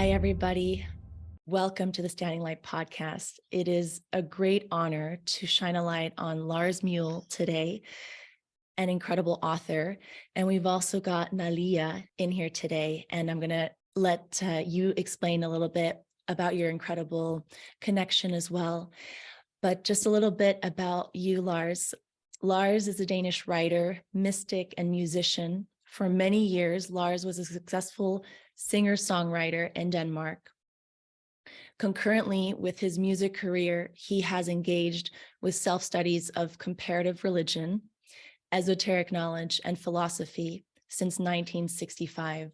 Hi, everybody. Welcome to the Standing Light podcast. It is a great honor to shine a light on Lars Muhl today, an incredible author. And we've also got Naleea in here today. And I'm going to let you explain a little bit about your incredible connection as well. But just a little bit about you, Lars. Lars is a Danish writer, mystic, and musician. For many years, Lars was a successful singer-songwriter in Denmark. Concurrently with his music career, he has engaged with self-studies of comparative religion, esoteric knowledge, and philosophy since 1965.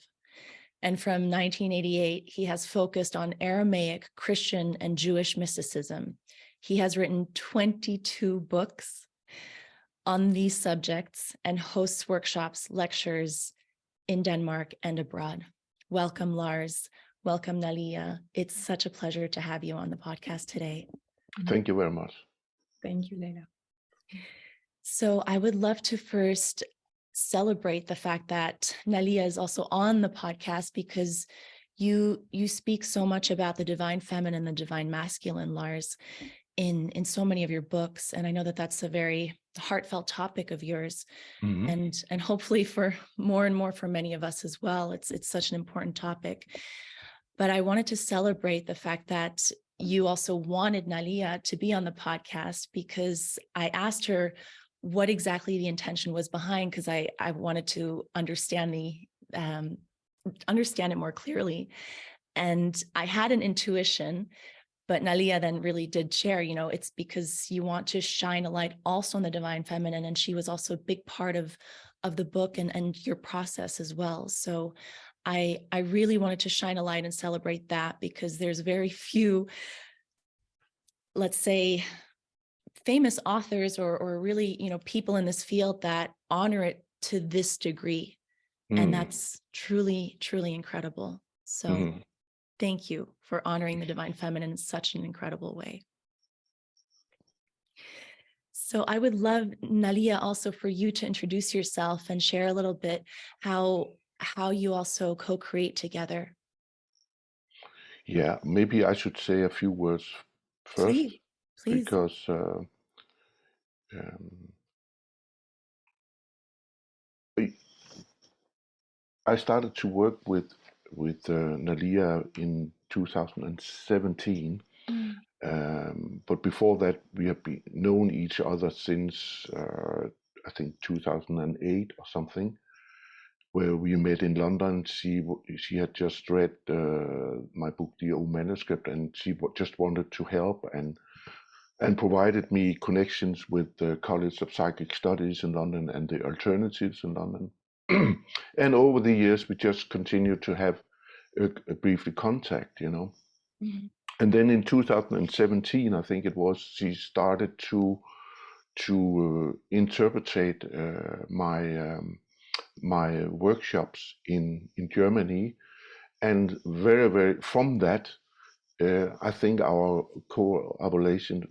And from 1988, he has focused on Aramaic Christian and Jewish mysticism. He has written 22 books on these subjects and hosts workshops, lectures in Denmark and abroad. Welcome, Lars. Welcome, Naleea. It's such a pleasure to have you on the podcast today. Thank you very much. Thank you, Leyla. So I would love to first celebrate the fact that Naleea is also on the podcast because you speak so much about the divine feminine and the divine masculine, Lars, in so many of your books. And I know that that's a very heartfelt topic of yours. Mm-hmm. And hopefully for more and more for many of us as well. It's such an important topic. But I wanted to celebrate the fact that you also wanted Naleea to be on the podcast because I asked her what exactly the intention was behind, because I wanted to understand it more clearly. And I had an intuition, but Naleea then really did share, it's because you want to shine a light also on the divine feminine. And she was also a big part of the book and your process as well. So I really wanted to shine a light and celebrate that because there's very few, let's say, famous authors or really, people in this field that honor it to this degree. And that's truly, truly incredible. So thank you for honoring the divine feminine in such an incredible way. So I would love, Naleea, also for you to introduce yourself and share a little bit how you also co-create together. Yeah, maybe I should say a few words first. Please. Because I started to work with Naleea in 2017. But before that, we have been known each other since I think 2008 or something, where we met in London. She had just read my book, The Old Manuscript, and she just wanted to help and provided me connections with the College of Psychic Studies in London and the Alternatives in London. And over the years, we just continued to have a briefly contact, Mm-hmm. And then in 2017, I think it was, she started to interpret my workshops in Germany, and very from that, I think our collaboration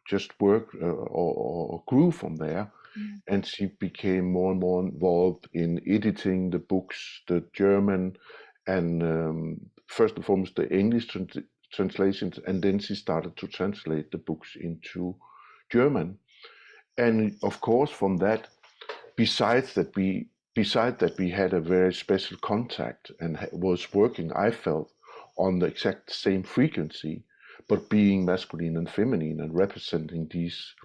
just worked or grew from there. And she became more and more involved in editing the books, the German and first and foremost the English translations, and then she started to translate the books into German. And of course, from that, besides that we had a very special contact and was working, I felt, on the exact same frequency, but being masculine and feminine and representing these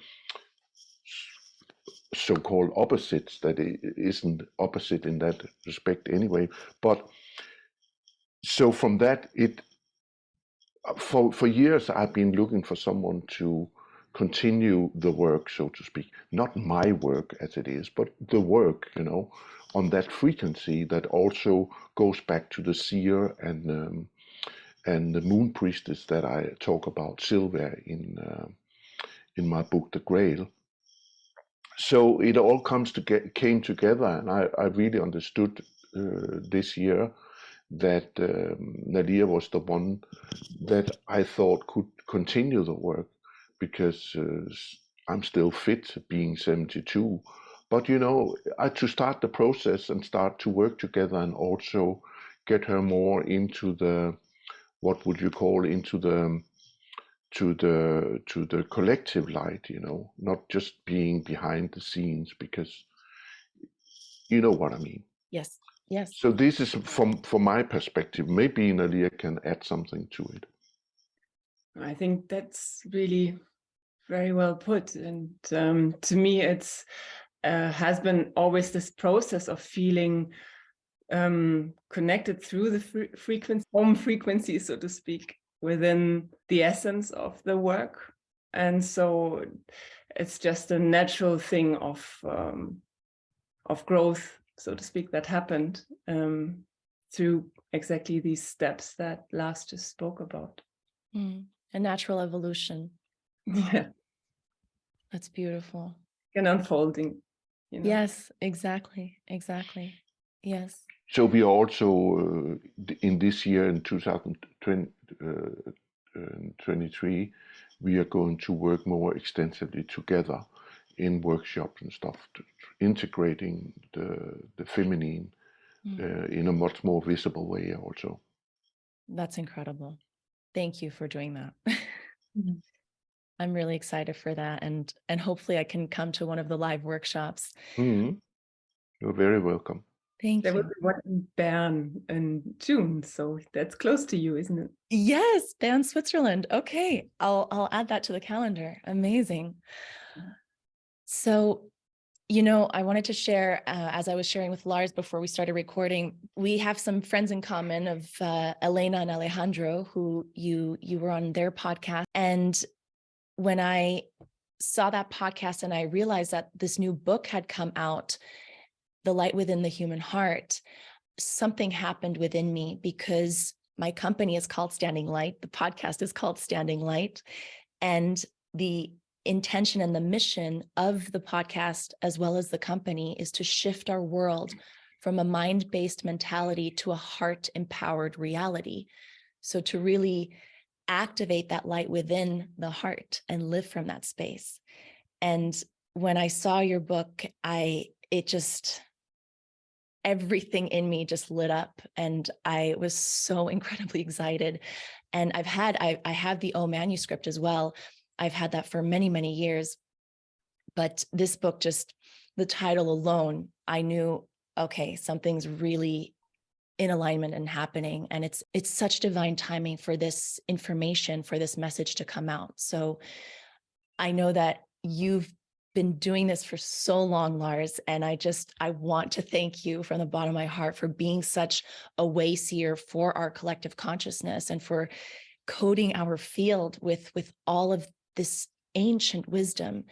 so-called opposites that it isn't opposite in that respect anyway. But so from that, for years I've been looking for someone to continue the work, so to speak, not my work as it is, but the work, on that frequency that also goes back to the seer and the moon priestess that I talk about, Sylvia, in my book, The Grail. So it all came together, and I really understood this year that Naleea was the one that I thought could continue the work, because I'm still fit, being 72. But to start the process and start to work together and also get her more into the, what would you call, into the to the collective light, you know, not just being behind the scenes, because you know what I mean. Yes. Yes. So this is from my perspective. Maybe Naleea can add something to it. I think that's really very well put. And to me, it's has been always this process of feeling connected through the frequency, so to speak, within the essence of the work. And so it's just a natural thing of growth, so to speak, that happened through exactly these steps that Lars just spoke about. A natural evolution. Yeah. That's beautiful. An unfolding. You know? Yes, exactly. Yes. So we also in this year, in 2023, we are going to work more extensively together in workshops and stuff, integrating the feminine in a much more visible way also. That's incredible. Thank you for doing that. I'm really excited for that, and hopefully I can come to one of the live workshops. You're very welcome. Thank there you. will be one in Bern in June, so that's close to you, isn't it? Yes, Bern, Switzerland. Okay, I'll add that to the calendar. Amazing. So, you know, I wanted to share, as I was sharing with Lars before we started recording, we have some friends in common of Elena and Alejandro, who you were on their podcast. And when I saw that podcast and I realized that this new book had come out, The Light Within the Human Heart, something happened within me, because my company is called Standing Light. The podcast is called Standing Light. And the intention and the mission of the podcast, as well as the company, is to shift our world from a mind-based mentality to a heart-empowered reality. So to really activate that light within the heart and live from that space. And when I saw your book, everything in me just lit up, and I was so incredibly excited. And I have the O manuscript as well. I've had that for many, many years. But this book, just the title alone, I knew, okay, something's really in alignment and happening. And it's such divine timing for this information, for this message to come out. So I know that you've been doing this for so long, Lars, and I want to thank you from the bottom of my heart for being such a way seer for our collective consciousness, and for coding our field with all of this ancient wisdom,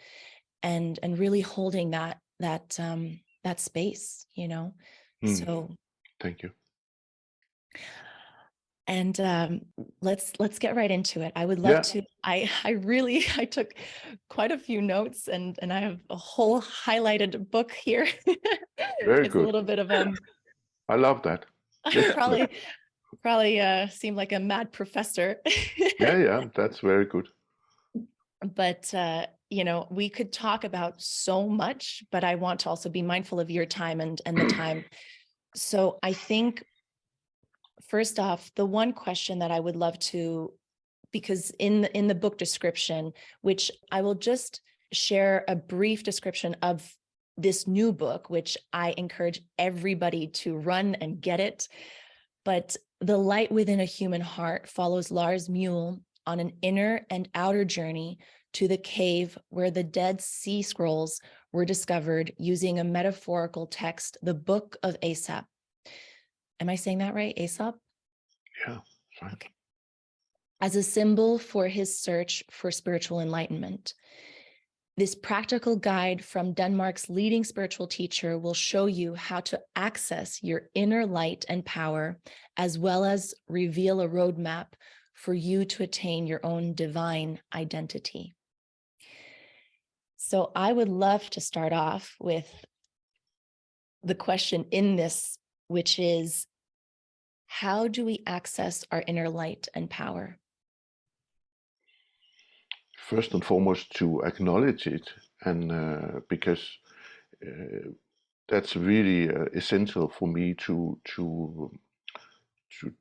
and really holding that space, you know. So thank you. And let's get right into it. I would love to. I took quite a few notes, and I have a whole highlighted book here. Very It's good. a little bit of I love that. probably seem like a mad professor. Yeah, that's very good. But you know, we could talk about so much, but I want to also be mindful of your time and the time. So I think, first off, the one question that I would love to, because in the book description, which I will just share a brief description of this new book, which I encourage everybody to run and get it. But The Light Within a Human Heart follows Lars Muhl on an inner and outer journey to the cave where the Dead Sea Scrolls were discovered, using a metaphorical text, the Book of Aesop. Am I saying that right? Aesop? Yeah, fine. Okay. As a symbol for his search for spiritual enlightenment. This practical guide from Denmark's leading spiritual teacher will show you how to access your inner light and power, as well as reveal a roadmap for you to attain your own divine identity. So I would love to start off with the question in this, which is, how do we access our inner light and power? First and foremost, to acknowledge it, and because that's really essential for me to to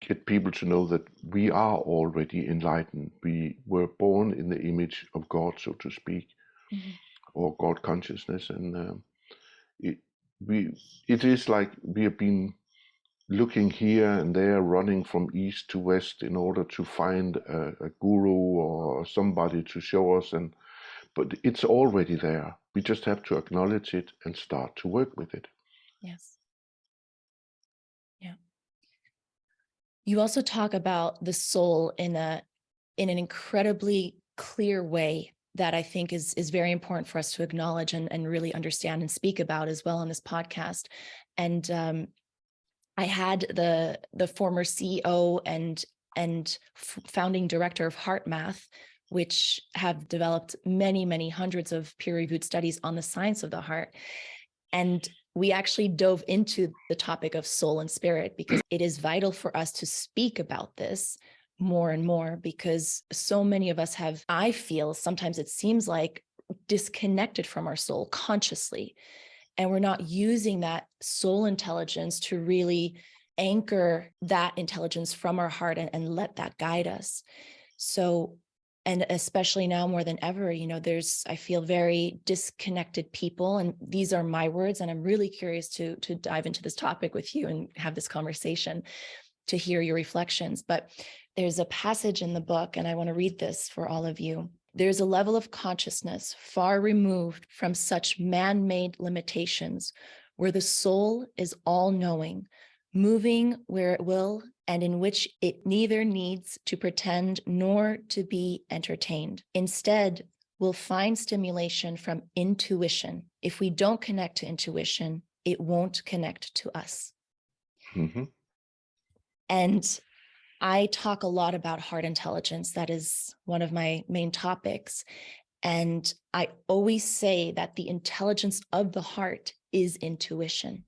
get people to know that we are already enlightened. We were born in the image of God, so to speak, or God consciousness, and it is like we have been looking here and there, running from east to west in order to find a guru or somebody to show us, but it's already there. We just have to acknowledge it and start to work with it. Yes. Yeah. You also talk about the soul in an incredibly clear way that I think is very important for us to acknowledge and really understand and speak about as well on this podcast. And I had the former CEO and founding director of HeartMath, which have developed many hundreds of peer-reviewed studies on the science of the heart. And we actually dove into the topic of soul and spirit because it is vital for us to speak about this more and more, because so many of us have, I feel sometimes it seems like, disconnected from our soul consciously. And we're not using that soul intelligence to really anchor that intelligence from our heart and let that guide us. So, and especially now more than ever, I feel very disconnected people, and these are my words, and I'm really curious to dive into this topic with you and have this conversation to hear your reflections. But there's a passage in the book, and I want to read this for all of you. There's a level of consciousness far removed from such man-made limitations, where the soul is all-knowing, moving where it will, and in which it neither needs to pretend nor to be entertained. Instead, we'll find stimulation from intuition. If we don't connect to intuition, it won't connect to us. Mm-hmm. And I talk a lot about heart intelligence. That is one of my main topics. And I always say that the intelligence of the heart is intuition.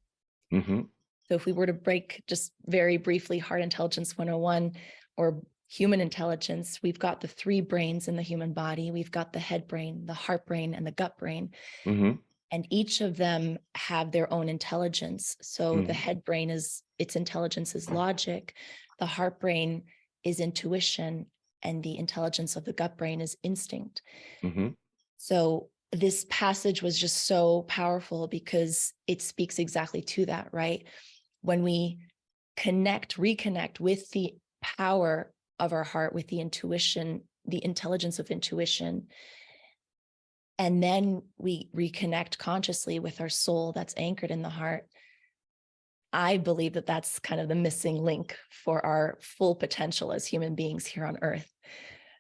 Mm-hmm. So if we were to break just very briefly Heart Intelligence 101 or human intelligence, we've got the three brains in the human body. We've got the head brain, the heart brain, and the gut brain. Mm-hmm. And each of them have their own intelligence. So Mm-hmm. the head brain its intelligence is logic. The heart brain is intuition, and the intelligence of the gut brain is instinct. Mm-hmm. So this passage was just so powerful because it speaks exactly to that, right? When we reconnect with the power of our heart, with the intuition, the intelligence of intuition, and then we reconnect consciously with our soul that's anchored in the heart, I believe that that's kind of the missing link for our full potential as human beings here on Earth.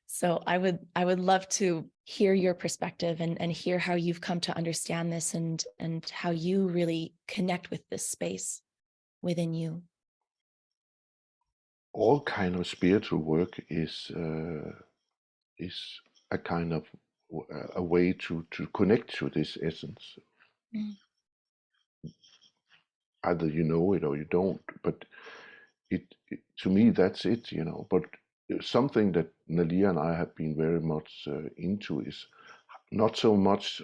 So I would love to hear your perspective and hear how you've come to understand this and how you really connect with this space within you. All kind of spiritual work is a kind of a way to connect to this essence. Mm. Either you know it or you don't, but it to me that's it, But something that Naleea and I have been very much into is not so much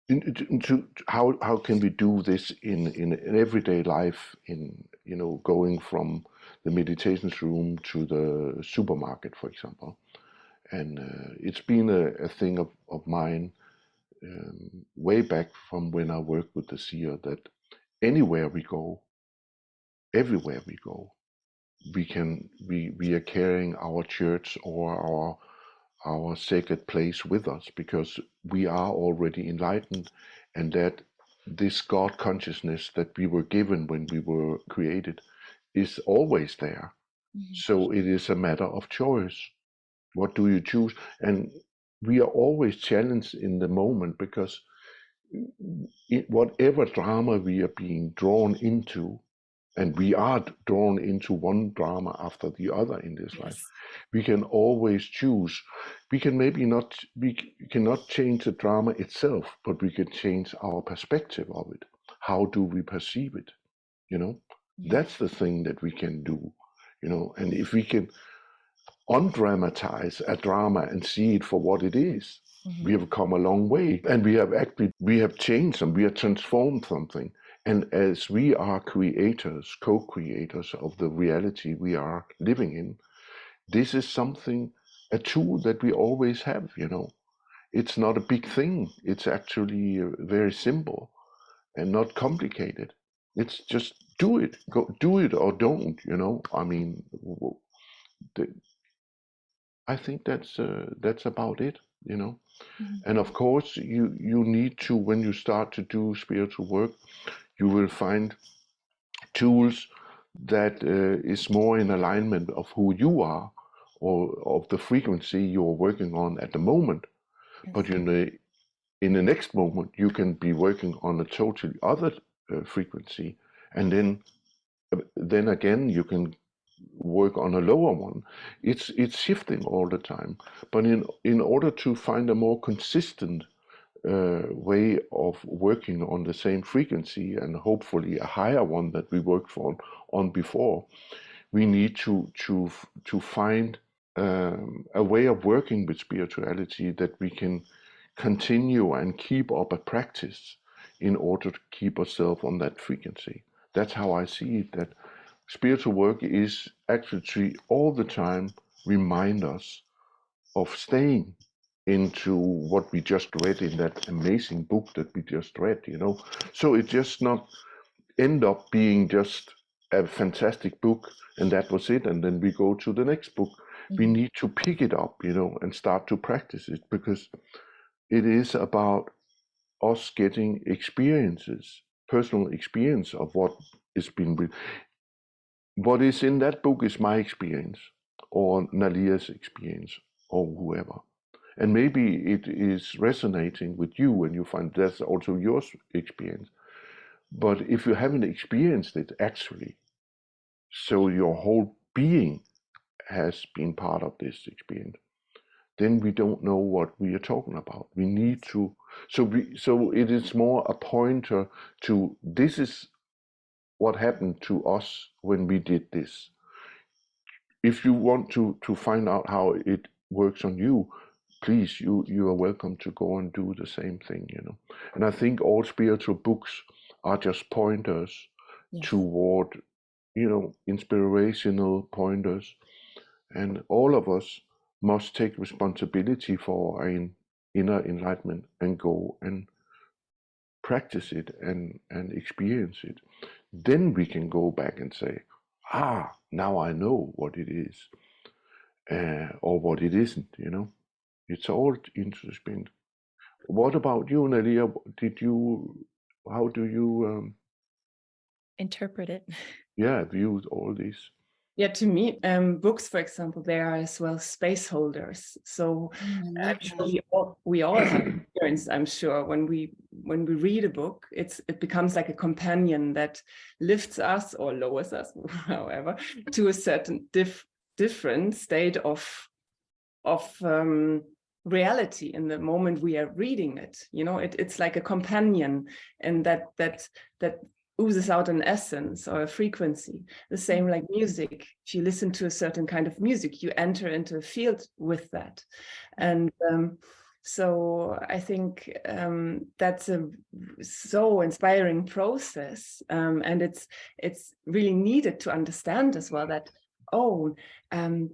into how can we do this in everyday life, going from the meditations room to the supermarket, for example. And it's been a thing of mine way back from when I worked with the Seer, that anywhere we go, everywhere we go, we are carrying our church or our sacred place with us, because we are already enlightened, and that this God consciousness that we were given when we were created is always there. Mm-hmm. So it is a matter of choice. What do you choose? And we are always challenged in the moment, because whatever drama we are being drawn into, and we are drawn into one drama after the other in this life, we can always choose. We cannot change the drama itself, but we can change our perspective of it. How do we perceive it? That's the thing that we can do. And if we can undramatize a drama and see it for what it is, We have come a long way, and we have changed and we have transformed something. And as we are creators, co-creators of the reality we are living in, this is something, a tool that we always have, you know. It's not a big thing. It's actually very simple and not complicated. It's just do it. Go do it or don't, you know. I mean, I think that's about it, you know. And of course, you need to, when you start to do spiritual work, you will find tools that is more in alignment of who you are or of the frequency you're working on at the moment. But in the next moment, you can be working on a totally other frequency, and then again you can work on a lower one. It's shifting all the time. But in order to find a more consistent way of working on the same frequency, and hopefully a higher one that we worked on before, we need to find a way of working with spirituality that we can continue and keep up a practice in order to keep ourselves on that frequency. That's how I see it, that spiritual work is actually all the time remind us of staying into what we just read in that amazing book that we just read, you know. So it just not end up being just a fantastic book and that was it, and then we go to the next book. We need to pick it up, you know, and start to practice it, because it is about us getting experiences, personal experience of what is being. What is in that book is my experience, or Nalea's experience, or whoever. And maybe it is resonating with you and you find that's also your experience. But if you haven't experienced it actually, so your whole being has been part of this experience, then we don't know what we are talking about. We need to, so it is more a pointer to this is what happened to us when we did this. If you want to find out how it works on you, please, you are welcome to go and do the same thing, you know. And I think all spiritual books are just pointers toward, you know, inspirational pointers. And all of us must take responsibility for our inner enlightenment and go and practice it and experience it. Then we can go back and say, now I know what it is, or what it isn't, you know. It's all introspect. What about you, Naleea? How do you interpret it? View all these? Yeah, to me, books, for example, they are as well space holders. So I'm sure we all have experience. I'm sure when we read a book, it becomes like a companion that lifts us or lowers us, however, to a certain different state of reality in the moment we are reading it. You know, it's like a companion, and that oozes out an essence or a frequency. The same like music. If you listen to a certain kind of music, you enter into a field with that. And so I think that's a so inspiring process. And it's really needed to understand as well that,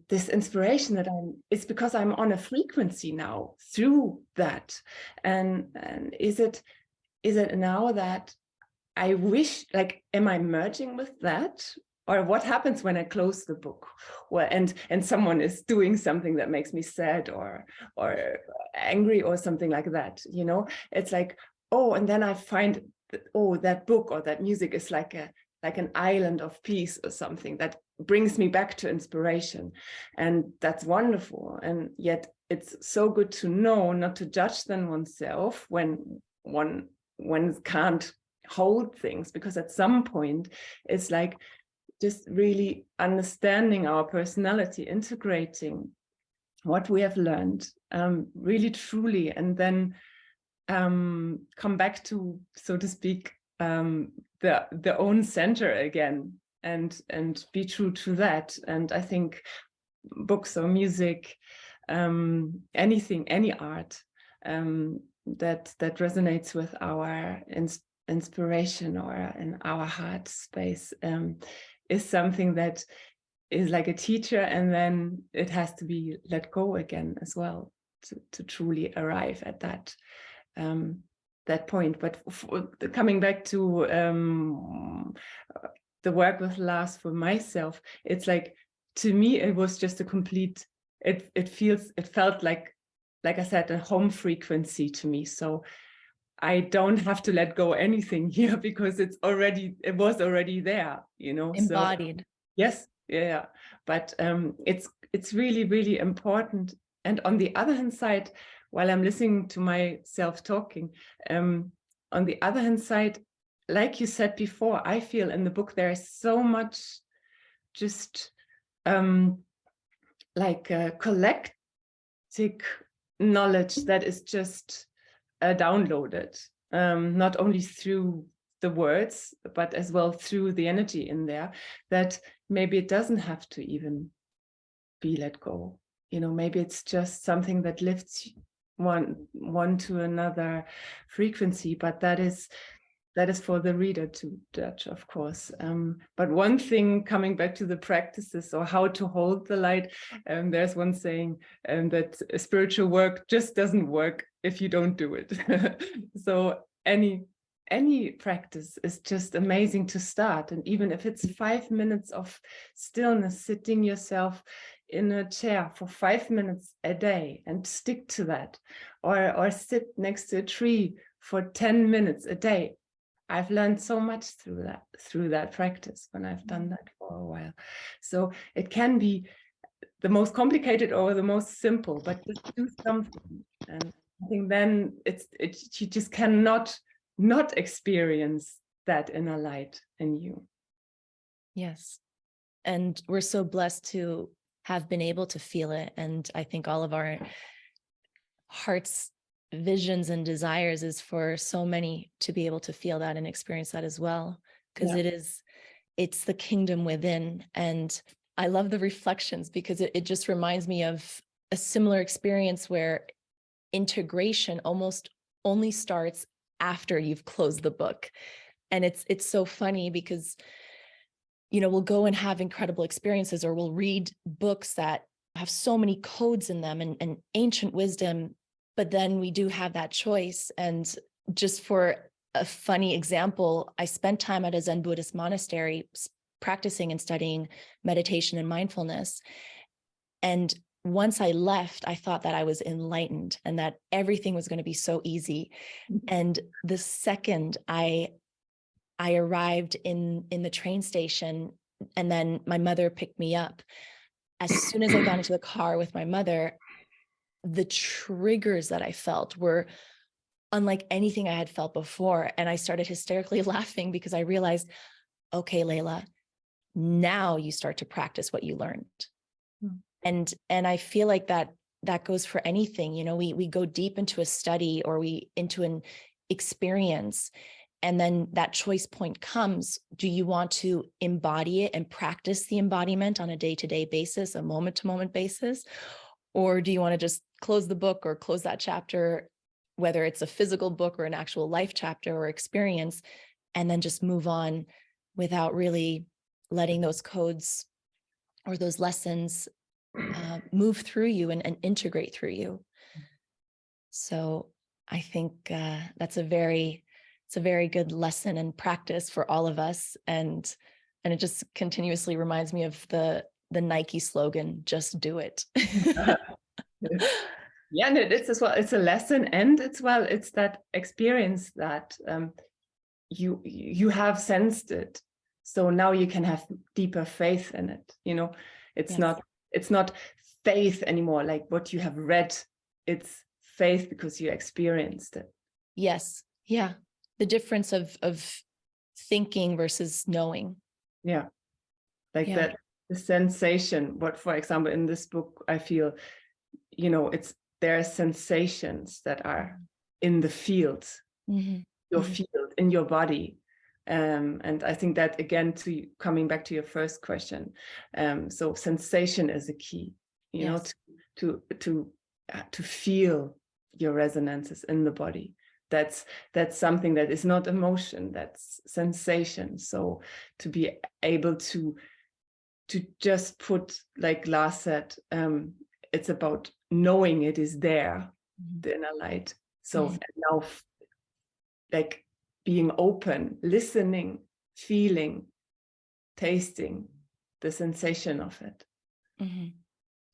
this inspiration that it's because I'm on a frequency now through that. And is it now that I wish, like, am I merging with that? Or what happens when I close the book? Well, and someone is doing something that makes me sad or angry or something like that, you know? It's like, and then I find that, that book or that music is like an island of peace or something that brings me back to inspiration. And that's wonderful. And yet it's so good to know not to judge then oneself when one can't hold things, because at some point it's like just really understanding our personality, integrating what we have learned really truly, and then come back to, so to speak, the own center again, and be true to that. And I think books or music, anything, any art, that resonates with our inspiration or in our heart space, is something that is like a teacher, and then it has to be let go again as well to truly arrive at that point. But coming back to the work with Lars for myself, it's like, to me, it was just a complete, it felt like I said, a home frequency to me. So I don't have to let go anything here, because it was already there, you know. Embodied. So, yes, yeah. But it's really, really important. And on the other hand side, while I'm listening to myself talking, on the other hand side, like you said before, I feel in the book there is so much just like a collective knowledge that is just downloaded, not only through the words, but as well through the energy in there, that maybe it doesn't have to even be let go. You know, maybe it's just something that lifts one to another frequency, but that is for the reader to judge, of course. But one thing, coming back to the practices or how to hold the light, there's one saying that spiritual work just doesn't work if you don't do it. So any practice is just amazing to start. And even if it's 5 minutes of stillness, sitting yourself in a chair for 5 minutes a day and stick to that, or sit next to a tree for 10 minutes a day. I've learned so much through that practice when I've done that for a while. So it can be the most complicated or the most simple, but just do something. And I think then you just cannot not experience that inner light in you. Yes. And we're so blessed to have been able to feel it. And I think all of our hearts' visions and desires is for so many to be able to feel that and experience that as well, because it's the kingdom within. And I love the reflections, because it just reminds me of a similar experience where integration almost only starts after you've closed the book. And it's so funny because, you know, we'll go and have incredible experiences, or we'll read books that have so many codes in them and ancient wisdom, but then we do have that choice. And just for a funny example, I spent time at a Zen Buddhist monastery practicing and studying meditation and mindfulness. And once I left, I thought that I was enlightened and that everything was going to be so easy. And the second I arrived in the train station, and then my mother picked me up, as soon as I got into the car with my mother, the triggers that I felt were unlike anything I had felt before. And I started hysterically laughing because I realized, okay, Leyla, now you start to practice what you learned. And I feel like that goes for anything. You know, we go deep into a study or into an experience, and then that choice point comes. Do you want to embody it and practice the embodiment on a day-to-day basis, a moment-to-moment basis? Or do you want to just close the book or close that chapter, whether it's a physical book or an actual life chapter or experience, and then just move on without really letting those codes or those lessons move through you and integrate through you? So I think that's a very good lesson and practice for all of us. And it just continuously reminds me of the Nike slogan, just do it. Yeah, and it's as well, it's a lesson, and it's that experience that you have sensed it. So now you can have deeper faith in it. You know, it's not faith anymore, like what you have read. It's faith because you experienced it. Yes. Yeah. The difference of thinking versus knowing. Yeah. Like that, the sensation. What, for example, in this book, I feel, you know, there are sensations that are in the field, your field, in your body. And I think that, again, coming back to your first question, so sensation is a key, you know, to feel your resonances in the body. That's something that is not emotion, that's sensation. So to be able to just put, like Lars said, it's about knowing it is there, the inner light. So and now like being open, listening, feeling, tasting the sensation of it.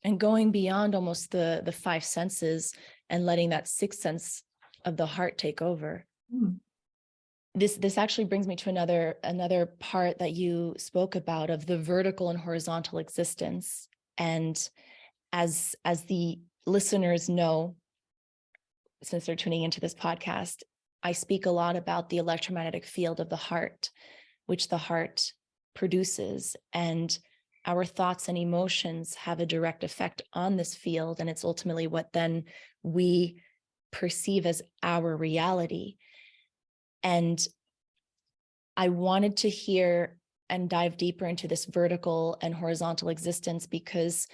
And going beyond almost the five senses and letting that sixth sense of the heart take over. This actually brings me to another part that you spoke about, of the vertical and horizontal existence. And as the listeners know, since they're tuning into this podcast, I speak a lot about the electromagnetic field of the heart, which the heart produces. And our thoughts and emotions have a direct effect on this field. And it's ultimately what then we perceive as our reality. And I wanted to hear and dive deeper into this vertical and horizontal existence, because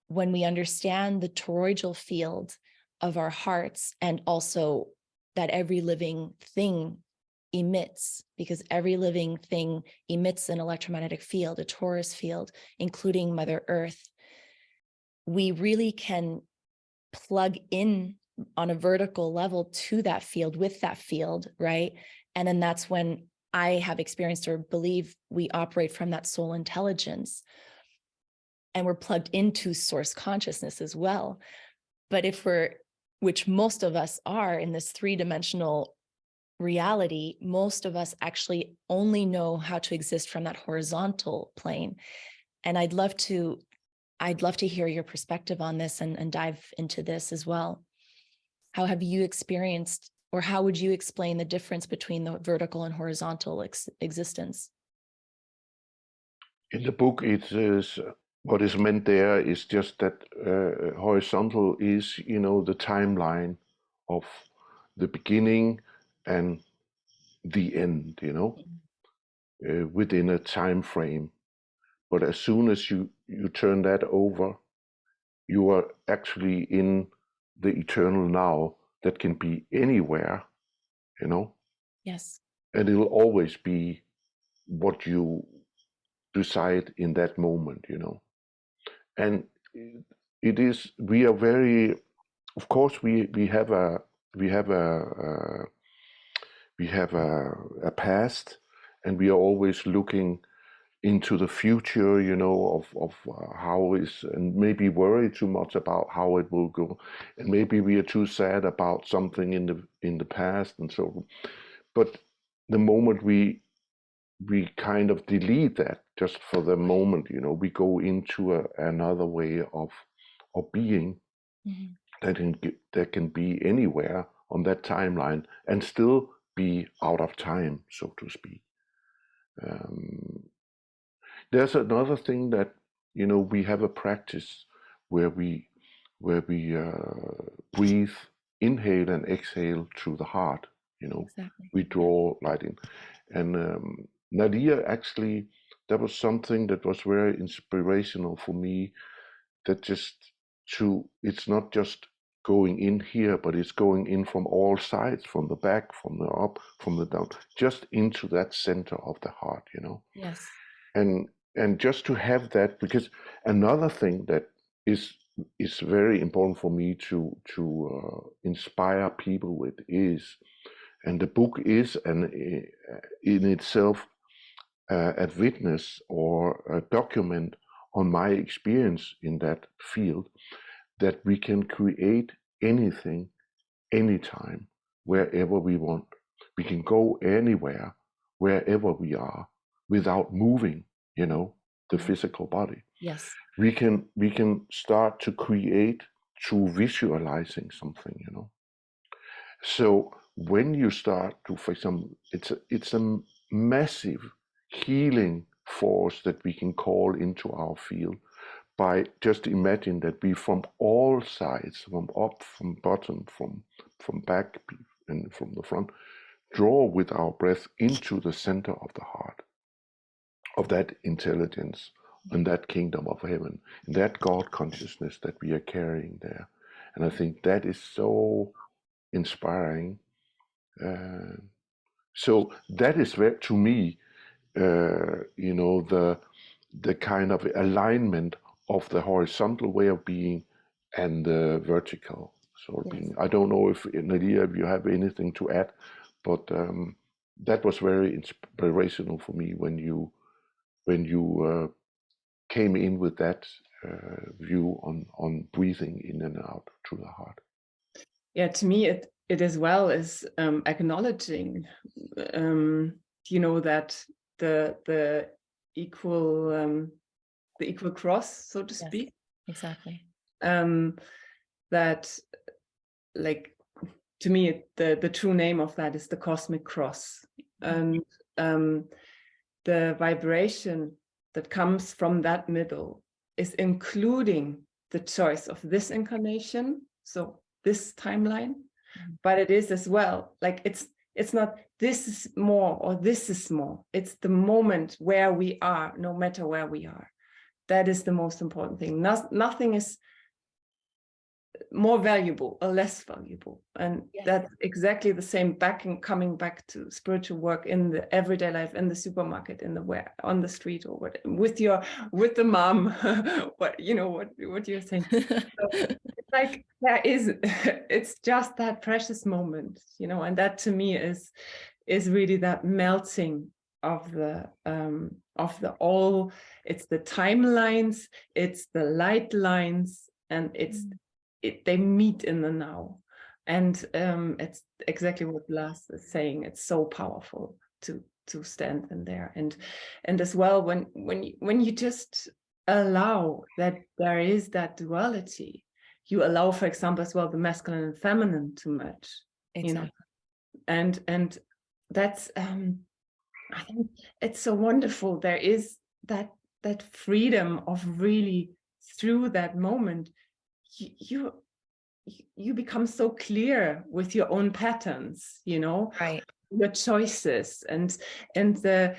when we understand the toroidal field of our hearts, and also that every living thing emits, because every living thing emits an electromagnetic field, a torus field, including Mother Earth, we really can plug in on a vertical level to that field, with that field, right? And then that's when I have experienced or believe we operate from that soul intelligence, and we're plugged into source consciousness as well. But if we're, which most of us are in this three-dimensional reality, most of us actually only know how to exist from that horizontal plane. And I'd love to hear your perspective on this and dive into this as well. How have you experienced, or how would you explain the difference between the vertical and horizontal existence? In the book, it is what is meant there is just that horizontal is, the timeline of the beginning and the end, within a time frame. But as soon as you turn that over, you are actually in the eternal now that can be anywhere, Yes. and it'll always be what you decide in that moment, and it is, we are very, of course, we have a past, and we are always looking into the future, of how is, and maybe worry too much about how it will go, and maybe we are too sad about something in the past and so on. But the moment we kind of delete that just for the moment, we go into another way of being that can be anywhere on that timeline and still be out of time, so to speak. There's another thing that, we have a practice where we breathe, inhale and exhale through the heart. Exactly. We draw light in, and Naleea, actually, that was something that was very inspirational for me. That it's not just going in here, but it's going in from all sides, from the back, from the up, from the down, just into that center of the heart, Yes. And just to have that, because another thing that is very important for me to inspire people with is, and the book is in itself a witness or a document on my experience in that field, that we can create anything, anytime, wherever we want. We can go anywhere, wherever we are, without moving, the physical body. Yes. We can start to create through visualizing something, So when you start to, for example, it's a massive healing force that we can call into our field by just imagine that we, from all sides, from up, from bottom, from back, and from the front, draw with our breath into the center of the heart, of that intelligence, and that kingdom of heaven, that God consciousness that we are carrying there. And I think that is so inspiring. So that is where, to me, you know, the kind of alignment of the horizontal way of being and the vertical sort of being. I don't know if, Naleea, if you have anything to add, but that was very inspirational for me when you came in with that view on breathing in and out through the heart. Yeah, to me, it as well is acknowledging, you know, that the equal cross, so to speak. Exactly. That, like, to me, the true name of that is the cosmic cross, and the vibration that comes from that middle is including the choice of this incarnation, so this timeline, but it is as well, like, it's not this is more or this is more, it's the moment where we are, no matter where we are. That is the most important thing. Nothing is more valuable or less valuable, and that's exactly the same coming back to spiritual work in the everyday life, in the supermarket, in the where, on the street, or what, with the mom, what you're saying. So it's like it's just that precious moment, you know, and that to me is really that melting of the all. It's the timelines, it's the light lines, and they meet in the now. And it's exactly what Lars is saying. It's so powerful to stand in there, and as well when you just allow that there is that duality, you allow, for example, as well, the masculine and feminine to merge. Exactly. You know, and that's I think it's so wonderful. There is that freedom of really, through that moment, you become so clear with your own patterns, you know, right, your choices, and the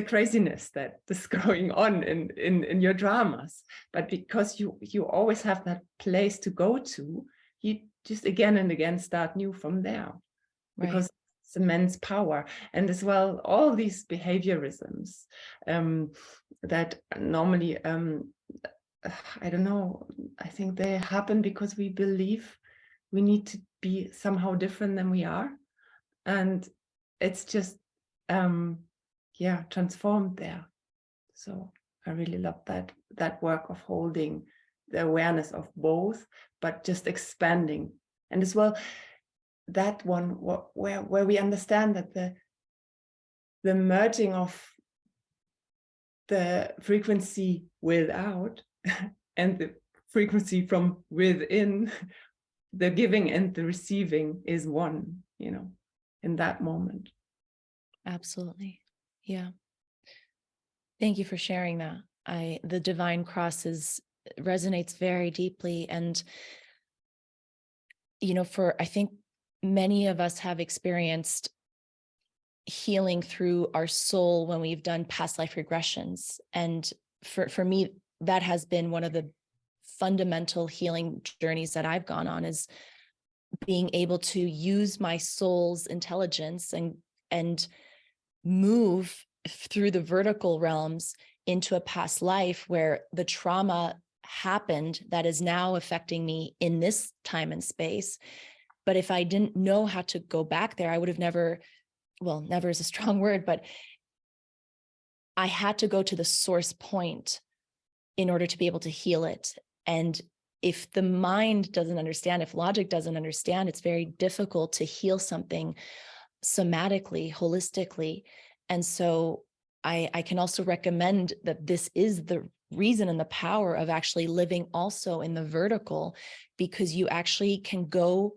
craziness that is going on in your dramas. But because you always have that place to go to, you just again and again start new from there, because it's immense power. And as well, all these behaviorisms that normally I don't know, I think they happen because we believe we need to be somehow different than we are, and it's just transformed there. So I really love that work of holding the awareness of both, but just expanding. And as well, that one where we understand that the merging of the frequency without and the frequency from within, the giving and the receiving is one, you know, in that moment. Absolutely. Yeah. Thank you for sharing that. The divine cross resonates very deeply. And, you know, I think many of us have experienced healing through our soul when we've done past life regressions. And for me, that has been one of the fundamental healing journeys that I've gone on, is being able to use my soul's intelligence and move through the vertical realms into a past life where the trauma happened that is now affecting me in this time and space. But if I didn't know how to go back there, I would have never is a strong word, but I had to go to the source point in order to be able to heal it. And if the mind doesn't understand, if logic doesn't understand, it's very difficult to heal something somatically, holistically. And so I can also recommend that this is the reason and the power of actually living also in the vertical, because you actually can go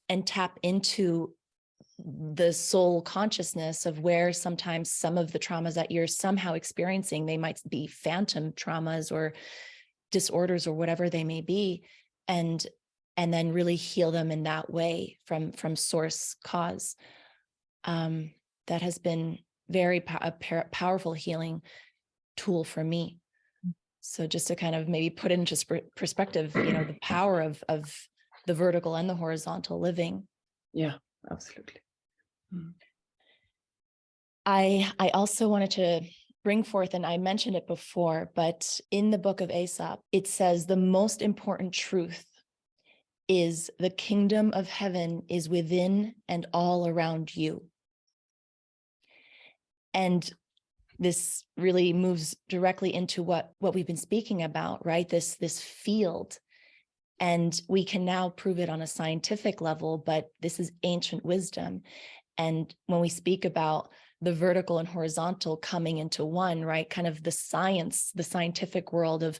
and tap into the soul consciousness of where sometimes some of the traumas that you're somehow experiencing, they might be phantom traumas or disorders or whatever they may be, and then really heal them in that way from source cause. That has been very powerful healing tool for me. So just to kind of maybe put into perspective, you know, the power of the vertical and the horizontal living. Yeah, absolutely. I also wanted to bring forth, and I mentioned it before, but in the book of Aesop, it says the most important truth is the kingdom of heaven is within and all around you. And this really moves directly into what we've been speaking about, right? This field. And we can now prove it on a scientific level, but this is ancient wisdom. And when we speak about the vertical and horizontal coming into one, right? Kind of the science, the scientific world of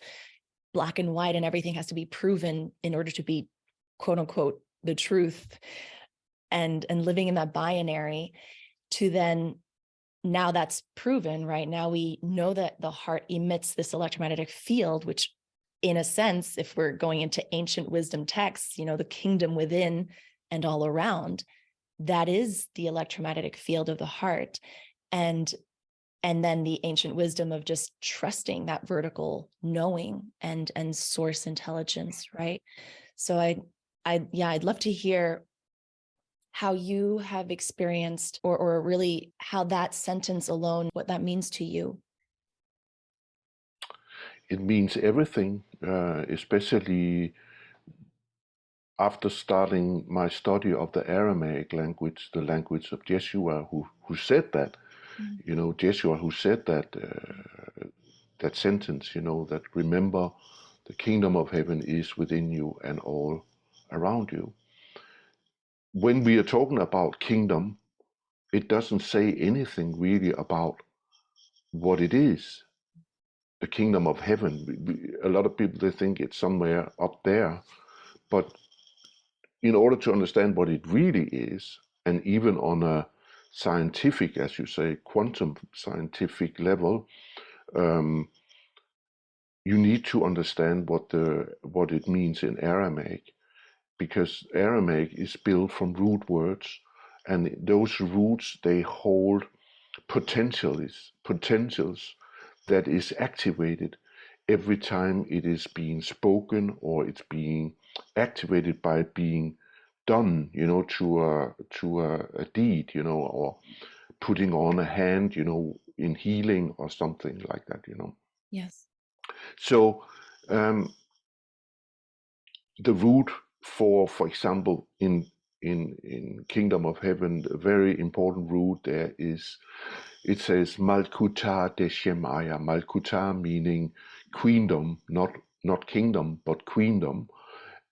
black and white and everything has to be proven in order to be quote unquote the truth, and living in that binary, to then now that's proven, right? Now we know that the heart emits this electromagnetic field, which in a sense, if we're going into ancient wisdom texts, the kingdom within and all around, that is the electromagnetic field of the heart. And then the ancient wisdom of just trusting that vertical knowing and source intelligence, right? So I'd love to hear how you have experienced, or really how that sentence alone, what that means to you. It means everything, especially after starting my study of the Aramaic language, the language of Jeshua, who said that, Jeshua, who said that that sentence, that remember the kingdom of heaven is within you and all around you. When we are talking about kingdom, it doesn't say anything really about what it is. The kingdom of heaven. A lot of people, they think it's somewhere up there, but in order to understand what it really is, and even on a scientific, as you say, quantum scientific level, you need to understand what it means in Aramaic, because Aramaic is built from root words, and those roots, they hold potentials that is activated every time it is being spoken, or it's being activated by being done, to a deed, or putting on a hand, in healing or something like that, Yes. So the root for example, in Kingdom of Heaven, a very important root there is, it says Malkuta Deshemaya. Malkuta meaning queendom, not kingdom, but queendom.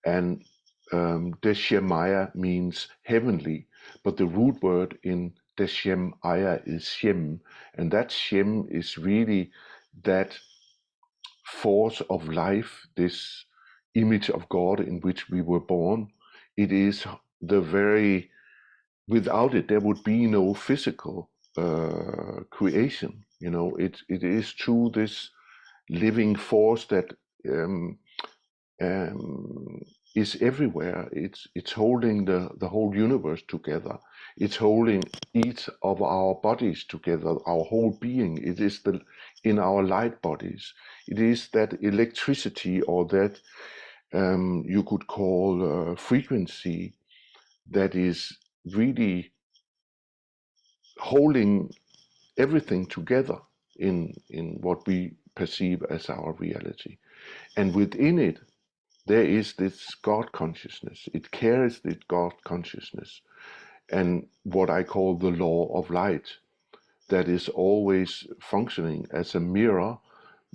And Deshemaya means heavenly, but the root word in Deshemaya is Shem, and that Shem is really that force of life, this image of God in which we were born. It is the very, without it, there would be no physical creation. It is through this living force that is everywhere. It's holding the whole universe together. It's holding each of our bodies together, our whole being. It is in our light bodies. It is that electricity, or that you could call frequency, that is really holding everything together in what we perceive as our reality. And within it, there is this God consciousness. It carries this God consciousness, and what I call the law of light, that is always functioning as a mirror,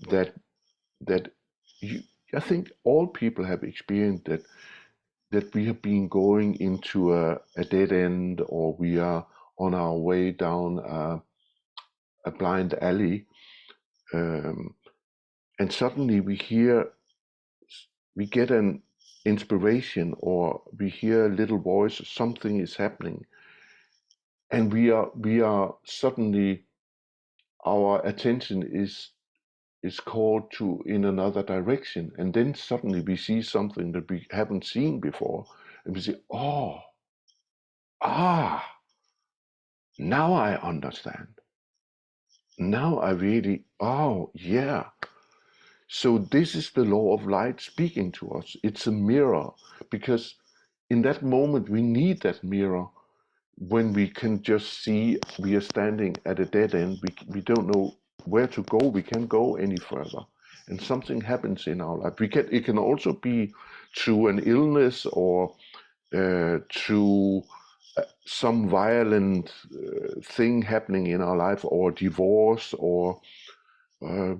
that I think all people have experienced that we have been going into a dead end, or we are on our way down a blind alley, and suddenly we get an inspiration, or we hear a little voice, something is happening, and we are suddenly, our attention is called to in another direction, and then suddenly we see something that we haven't seen before, and we say, now I understand. Now I really, yeah. So this is the law of light speaking to us. It's a mirror, because in that moment, we need that mirror when we can just see we are standing at a dead end. We don't know where to go. We can't go any further. And something happens in our life. It can also be through an illness or through some violent thing happening in our life, or divorce, or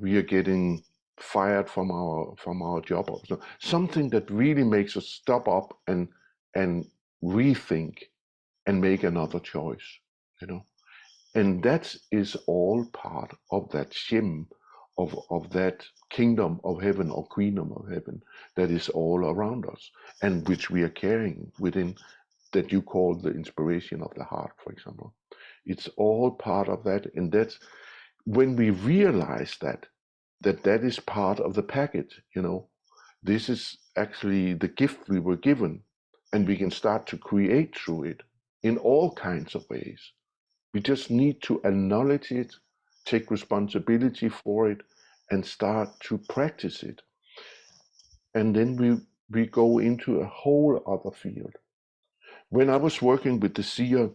we are getting fired from our job, or something that really makes us stop up and rethink and make another choice, you know. And that is all part of that shim of that kingdom of heaven or kingdom of heaven that is all around us, and which we are carrying within, that you call the inspiration of the heart, for example. It's all part of that. And that's when we realize that is part of the package, you know. This is actually the gift we were given, and we can start to create through it in all kinds of ways. We just need to acknowledge it, take responsibility for it, and start to practice it. And then we go into a whole other field. When I was working with the Seer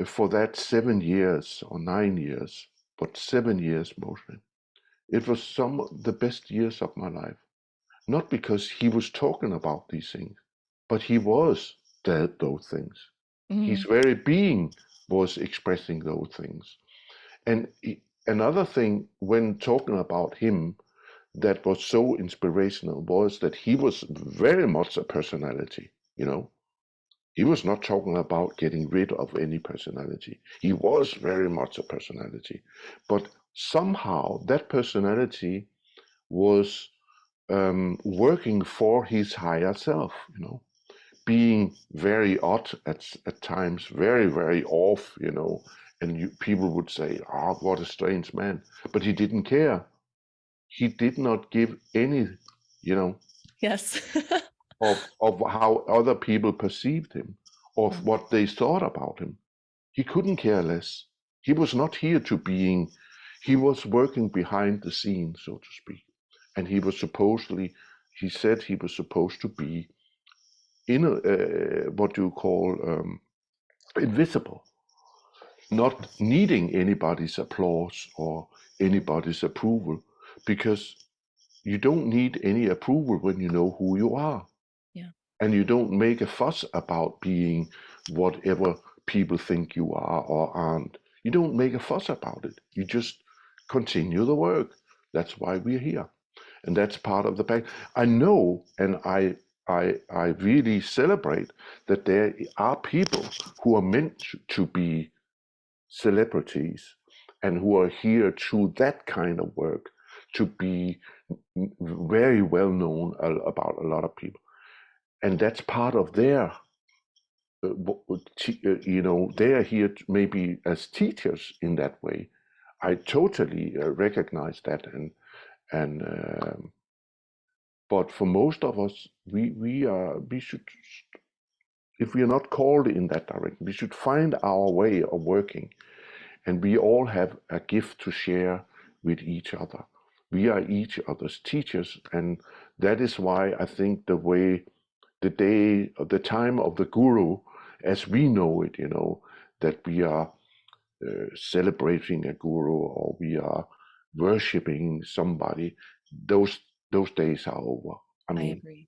for that 7 years or 9 years, but 7 years mostly, it was some of the best years of my life. Not because he was talking about these things, but he was those things. His very being was expressing those things. And another thing when talking about him that was so inspirational was that he was very much a personality, you know. He was not talking about getting rid of any personality. He was very much a personality. But somehow that personality was working for his higher self, you know, being very odd at times, very, very off, you know, and people would say, "Ah, what a strange man," but he didn't care. He did not give any, you know, Yes. of how other people perceived him, of what they thought about him. He couldn't care less. He was not here to being. He was working behind the scenes, so to speak, and he was supposedly. He said he was supposed to be in what you call invisible, not needing anybody's applause or anybody's approval, because you don't need any approval when you know who you are. Yeah. And you don't make a fuss about being whatever people think you are or aren't. You don't make a fuss about it. You just continue the work. That's why we're here. And that's part of the pack. I know, and I really celebrate that there are people who are meant to be celebrities and who are here through that kind of work to be very well known about a lot of people. And that's part of their, you know, they are here maybe as teachers in that way. I totally recognize that, and but for most of us, we should, if we are not called in that direction, we should find our way of working, and we all have a gift to share with each other. We are each other's teachers, and that is why I think the time of the guru, as we know it, you know, that we are celebrating a guru or we are worshipping somebody, those days are over. I mean, agree.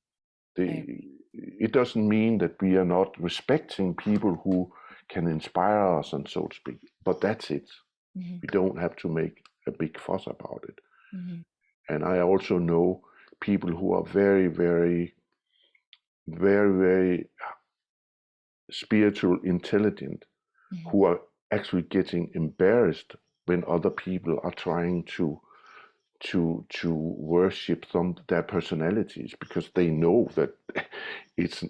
It doesn't mean that we are not respecting people who can inspire us, and so to speak, but that's it. We don't have to make a big fuss about it. And I also know people who are very, very, very, very spiritual intelligent, who are actually getting embarrassed when other people are trying to worship their personalities, because they know that it's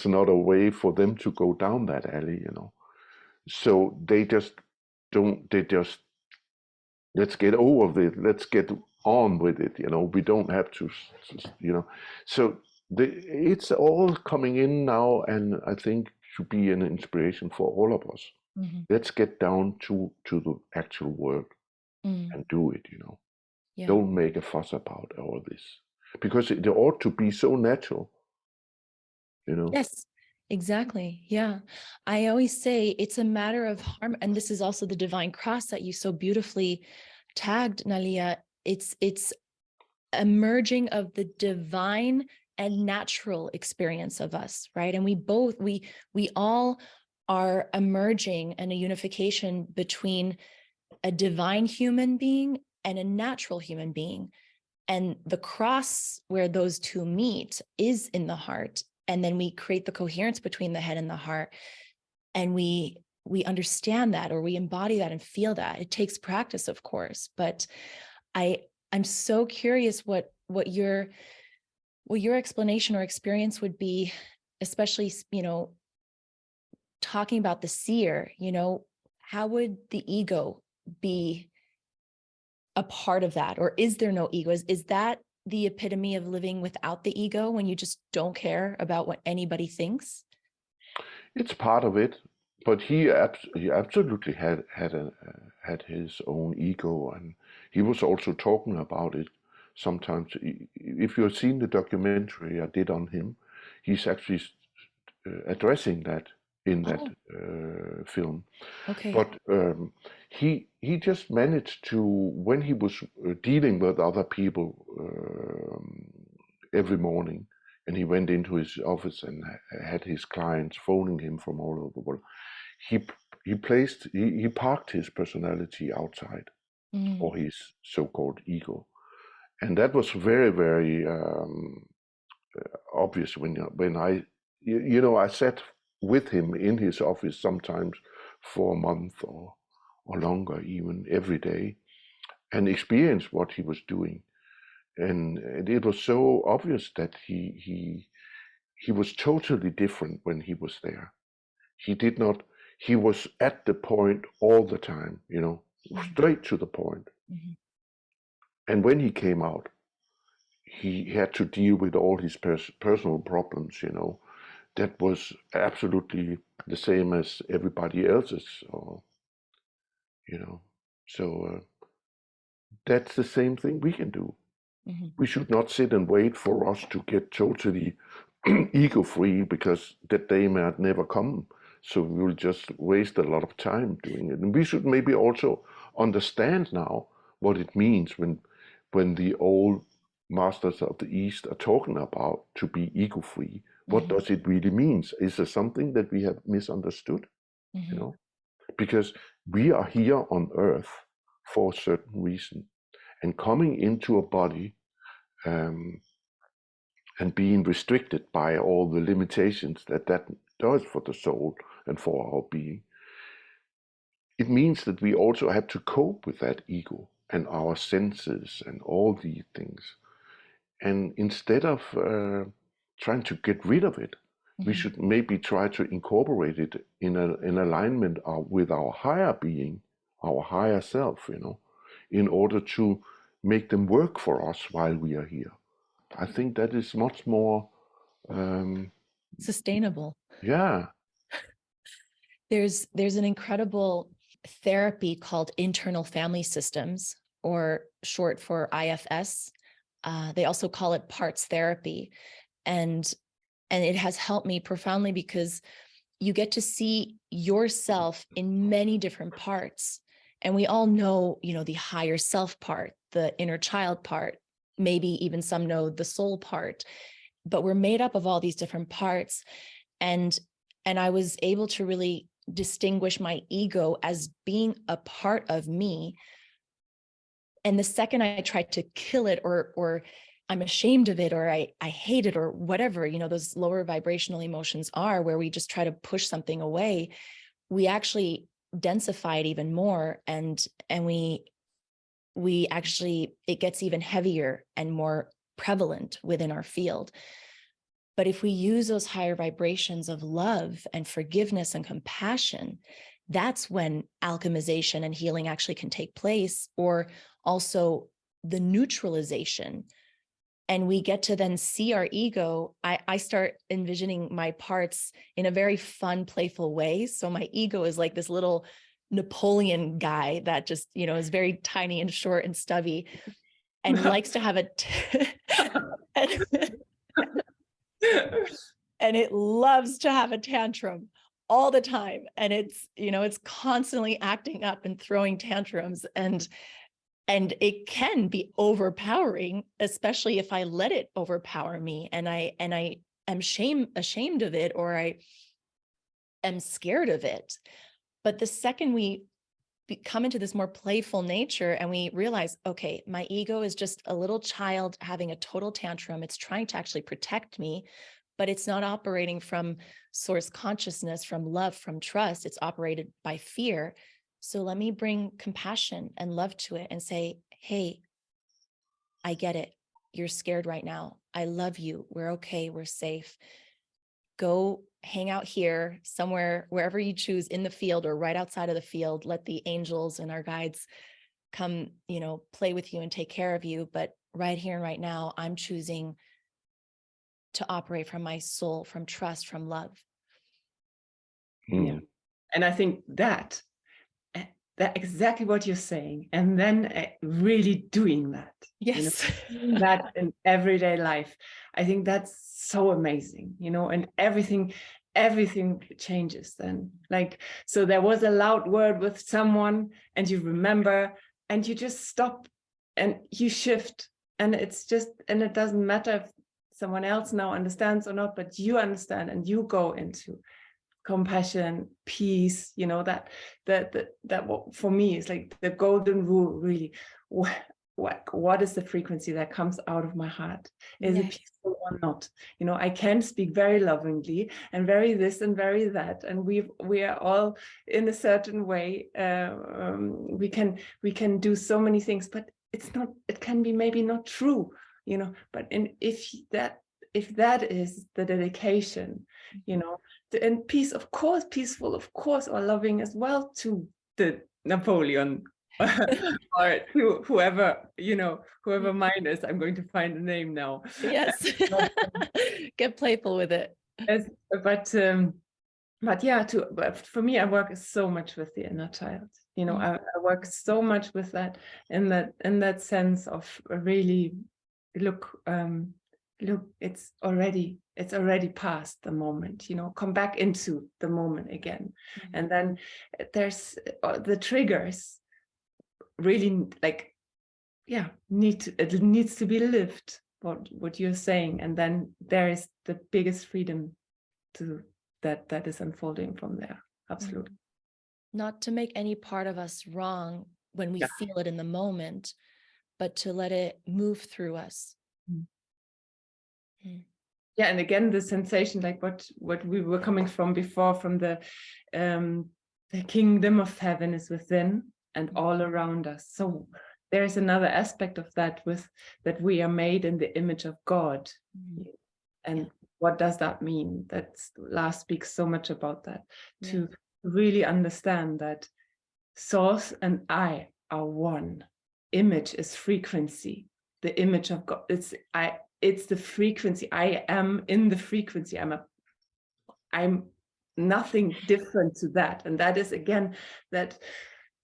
not a way for them to go down that alley, you know. So they just let's get over it, let's get on with it, you know. We don't have to, you know. So it's all coming in now, and I think should be an inspiration for all of us. Let's get down to the actual work and do it, you know. Yeah. Don't make a fuss about all this, because it ought to be so natural, you know. Yes. Exactly. Yeah. I always say it's a matter of harm. And this is also the divine cross that you so beautifully tagged, Naleea. It's a merging of the divine and natural experience of us, right? And we all are emerging and a unification between a divine human being and a natural human being. And the cross where those two meet is in the heart. And then we create the coherence between the head and the heart. And we understand that, or we embody that and feel that. It takes practice, of course, but I'm so curious what your explanation or experience would be, especially, talking about the seer, how would the ego be a part of that? Or is there no ego? Is that the epitome of living without the ego, when you just don't care about what anybody thinks? It's part of it, but he absolutely had his own ego, and he was also talking about it sometimes. If you've seen the documentary I did on him, he's actually addressing that in that film. Okay. But he just managed to, when he was dealing with other people every morning, and he went into his office and had his clients phoning him from all over the world, he parked his personality outside, or his so-called ego, and that was very, very obvious when I I sat with him in his office sometimes for a month or longer, even every day, and experienced what he was doing. And it was so obvious that he was totally different when he was there. He was at the point all the time, straight to the point. Mm-hmm. And when he came out, he had to deal with all his personal problems, that was absolutely the same as everybody else's, so that's the same thing we can do. Mm-hmm. We should not sit and wait for us to get totally ego-free, because that day might never come. So we will just waste a lot of time doing it. And we should maybe also understand now what it means when the old masters of the East are talking about to be ego-free. What does it really mean? Is there something that we have misunderstood? Because we are here on Earth for a certain reason, and coming into a body and being restricted by all the limitations that does for the soul and for our being, it means that we also have to cope with that ego and our senses and all these things. And instead of trying to get rid of it, we should maybe try to incorporate it in alignment with our higher being, our higher self, in order to make them work for us while we are here. I think that is much more sustainable. Yeah. There's an incredible therapy called internal family systems, or short for IFS. They also call it parts therapy. And it has helped me profoundly, because you get to see yourself in many different parts. And we all know, the higher self part, the inner child part, maybe even some know the soul part, but we're made up of all these different parts. And I was able to really distinguish my ego as being a part of me. And the second I tried to kill it, or I'm ashamed of it, or I hate it, or whatever, those lower vibrational emotions are, where we just try to push something away, we actually densify it even more. And we actually, it gets even heavier and more prevalent within our field. But if we use those higher vibrations of love and forgiveness and compassion, that's when alchemization and healing actually can take place, or also the neutralization. And we get to then see our ego. I start envisioning my parts in a very fun, playful way. So my ego is like this little Napoleon guy that just, is very tiny and short and stubby and likes to have and it loves to have a tantrum all the time. And it's, you know, it's constantly acting up and throwing tantrums, and it can be overpowering, especially if I let it overpower me and I am ashamed of it, or I am scared of it. But the second we come into this more playful nature and we realize, okay, my ego is just a little child having a total tantrum. It's trying to actually protect me, but it's not operating from source consciousness, from love, from trust. It's operated by fear. So let me bring compassion and love to it and say, hey, I get it. You're scared right now. I love you. We're okay. We're safe. Go hang out here somewhere, wherever you choose, in the field or right outside of the field. Let the angels and our guides come, you know, play with you and take care of you. But right here and right now, I'm choosing to operate from my soul, from trust, from love. Yeah. And I think that exactly what you're saying, and then really doing that. Yes. You know, that in everyday life, I think that's so amazing, you know, and everything changes then. Like, so there was a loud word with someone and you remember and you just stop and you shift, and it's just, and it doesn't matter if someone else now understands or not, but you understand and you go into compassion, peace, you know, that for me is like the golden rule, really. What is the frequency that comes out of my heart? Is it peaceful or not? You know, I can speak very lovingly and very this and very that, and we are all in a certain way. We can do so many things, but it's not. It can be maybe not true, you know. But if that is the dedication, you know, and peace, of course, peaceful, of course, or loving as well, to the Napoleon or to whoever, you know, whoever mine is. I'm going to find a name now. Yes. Get playful with it. Yes, but yeah, but for me, I work so much with the inner child. You know, I work so much with that, in that sense of really look, it's already past the moment, you know, come back into the moment again. And then there's the triggers really, like, yeah, it needs to be lived, what you're saying, and then there is the biggest freedom to that is unfolding from there. Absolutely. Not to make any part of us wrong when we feel it in the moment, but to let it move through us. Yeah, and again, the sensation, like what we were coming from before, from the kingdom of heaven is within and all around us. So there's another aspect of that, with that we are made in the image of God. And what does that mean? Lars speaks so much about that, to really understand that source and I are one. Image is frequency. The image of God, it's the frequency. I am in the frequency. I'm nothing different to that. And that is, again, that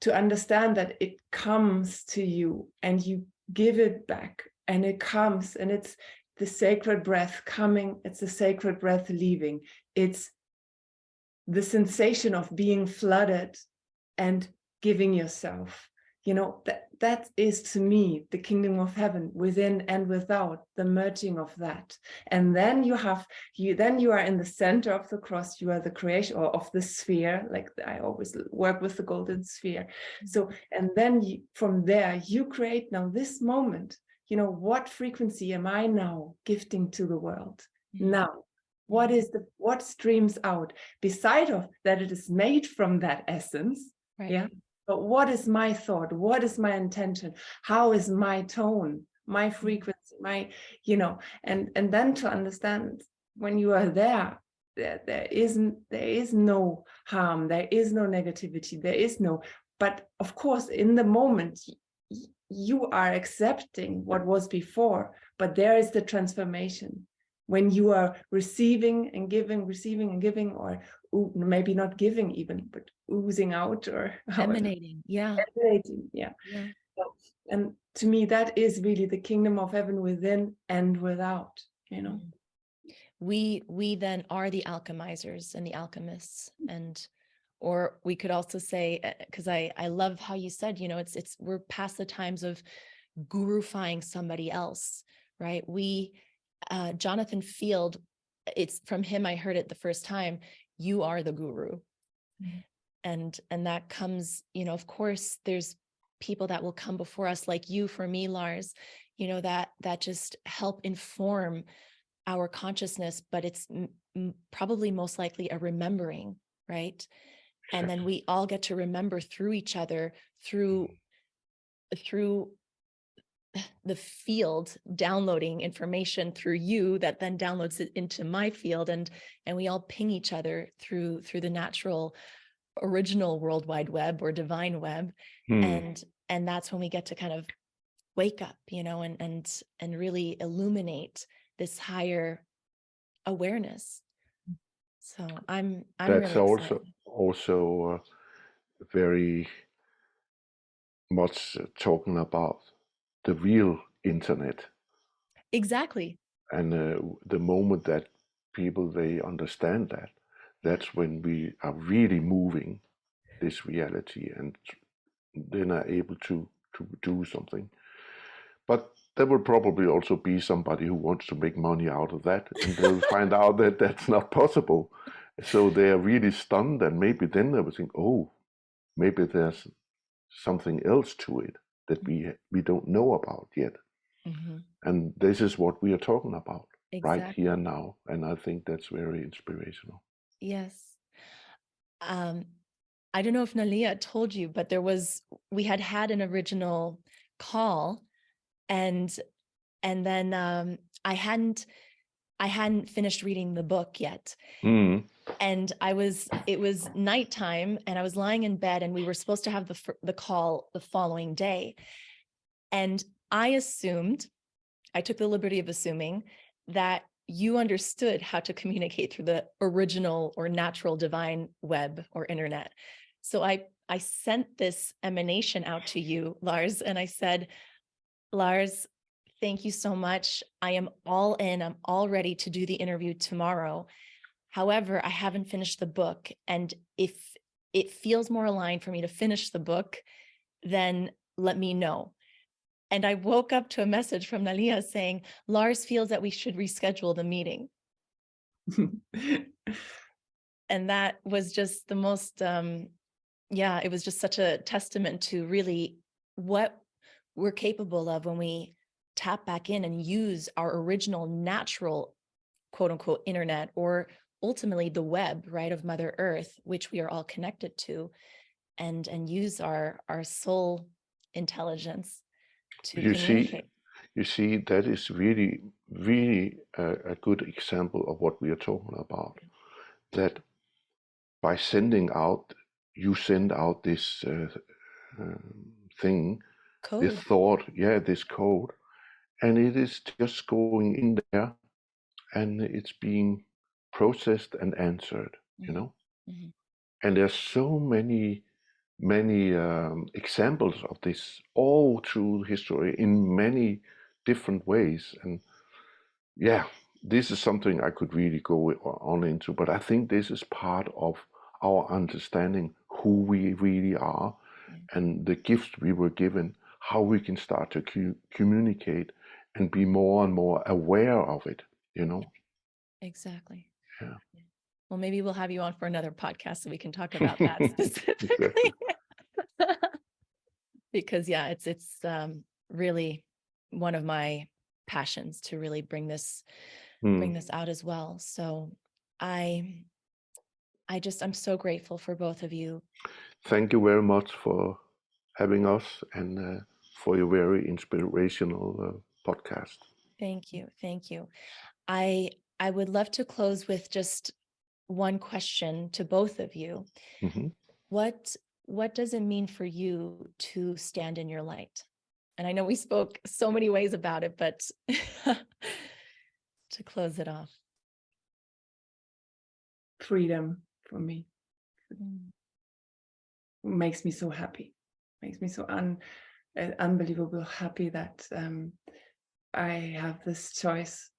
to understand that it comes to you and you give it back, and it comes, and it's the sacred breath coming, it's the sacred breath leaving. It's the sensation of being flooded and giving yourself. You know, that is, to me, the kingdom of heaven, within and without, the merging of that. And then you are in the center of the cross. You are the creation, or of the sphere, like I always work with the golden sphere. So, and then from there, you create now this moment. You know, what frequency am I now gifting to the world? Now, what streams out, beside of that it is made from that essence, but what is my thought? What is my intention? How is my tone, my frequency, my, you know, and then to understand, when you are there is no harm, there is no negativity, there is no, but of course, in the moment, you are accepting what was before, but there is the transformation. When you are receiving and giving, or maybe not giving even, but oozing out, or emanating. Emanating. So, and to me, that is really the kingdom of heaven, within and without, you know. We then are the alchemizers and the alchemists. And or we could also say, because I love how you said, it's we're past the times of gurufying somebody else, right? Jonathan Field, it's from him I heard it the first time, you are the guru. And that comes, of course, there's people that will come before us, like you, for me, Lars, that just help inform our consciousness, but it's probably most likely a remembering, right? And then we all get to remember through each other, through the field downloading information through you that then downloads it into my field, and we all ping each other through the natural original World Wide Web or divine web. And that's when we get to kind of wake up, and really illuminate this higher awareness. So I'm That's really excited. also very much talking about the real internet. Exactly. And the moment that people, they understand that, that's when we are really moving this reality, and then are able to do something. But there will probably also be somebody who wants to make money out of that, and they'll find out that that's not possible. So they are really stunned, and maybe then they will think, oh, maybe there's something else to it that we don't know about yet. And this is what we are talking about right here now. And I think that's very inspirational. Yes. I don't know if Naleea told you, but we had an original call, and then I hadn't finished reading the book yet. And it was nighttime, and I was lying in bed, and we were supposed to have the call the following day. And I took the liberty of assuming that you understood how to communicate through the original or natural divine web or internet. So I sent this emanation out to you, Lars, and I said, Lars, thank you so much. I am all in. I'm all ready to do the interview tomorrow. However, I haven't finished the book. And if it feels more aligned for me to finish the book, then let me know. And I woke up to a message from Naleea saying, Lars feels that we should reschedule the meeting. And that was just the most, it was just such a testament to really what we're capable of when we tap back in and use our original natural, quote unquote, internet, or ultimately the web, right, of Mother Earth, which we are all connected to, and use our soul intelligence to communicate. You see, that is really, really a good example of what we are talking about. That by sending out, you send out this thing, Code. this thought, this code, and it is just going in there, and it's being processed and answered, And there's so many examples of this all through history in many different ways. And this is something I could really go on into, but I think this is part of our understanding who we really are and the gifts we were given, how we can start to communicate and be more and more aware of it, Exactly. Yeah. Well, maybe we'll have you on for another podcast so we can talk about that specifically. Because it's really one of my passions to really bring this out as well. So I'm so grateful for both of you. Thank you very much for having us and for your very inspirational podcast. Thank you. Thank you. I would love to close with just one question to both of you. What does it mean for you to stand in your light? And I know we spoke so many ways about it, but to close it off. Freedom for me. Makes me so happy. Makes me so unbelievable happy that I have this choice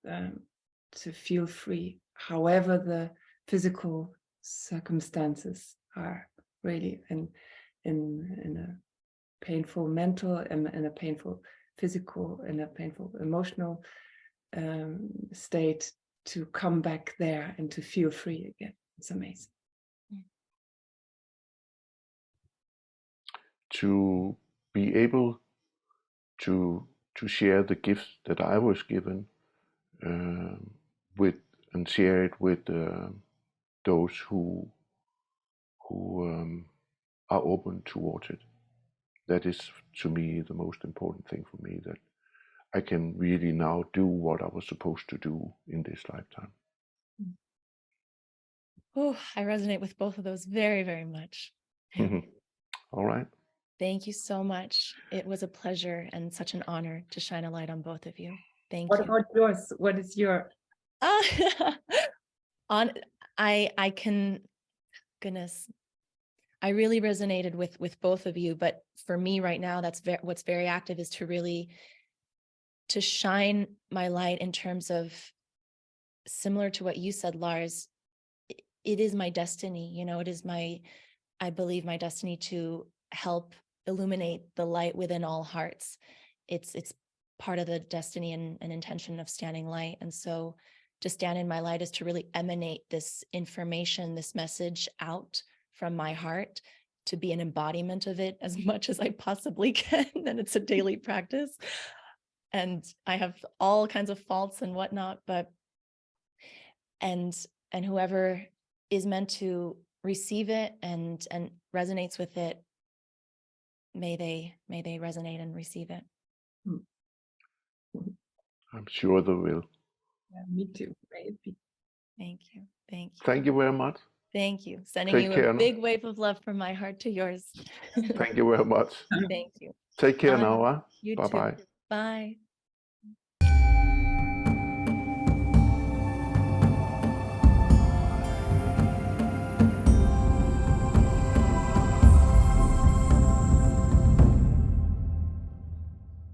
to feel free, however the physical circumstances are, really in a painful mental and in a painful physical and a painful emotional state, to come back there and to feel free again. It's amazing. To be able to share the gifts that I was given with, and share it with those who are open towards it. That is, to me, the most important thing for me, that I can really now do what I was supposed to do in this lifetime. Oh, I resonate with both of those very, very much. All right. Thank you so much. It was a pleasure and such an honor to shine a light on both of you. Thank What you. about yours? What is your? I can, goodness, I really resonated with both of you, but for me right now, that's what's very active is to really to shine my light in terms of, similar to what you said, Lars, it is my destiny, you know, it is I believe my destiny to help illuminate the light within all hearts. It's part of the destiny and intention of Standing Light. And so to stand in my light is to really emanate this information, this message out from my heart, to be an embodiment of it as much as I possibly can. And it's a daily practice. And I have all kinds of faults and whatnot, but and whoever is meant to receive it and resonates with it, may they resonate and receive it. I'm sure they will. Yeah, me too. Maybe. Thank you. Thank you. Thank you very much. Thank you. Sending Take you care a now. big wave of love from my heart to yours. Thank you very much. Thank you. Take care Bye. now. You Bye-bye. too. Bye.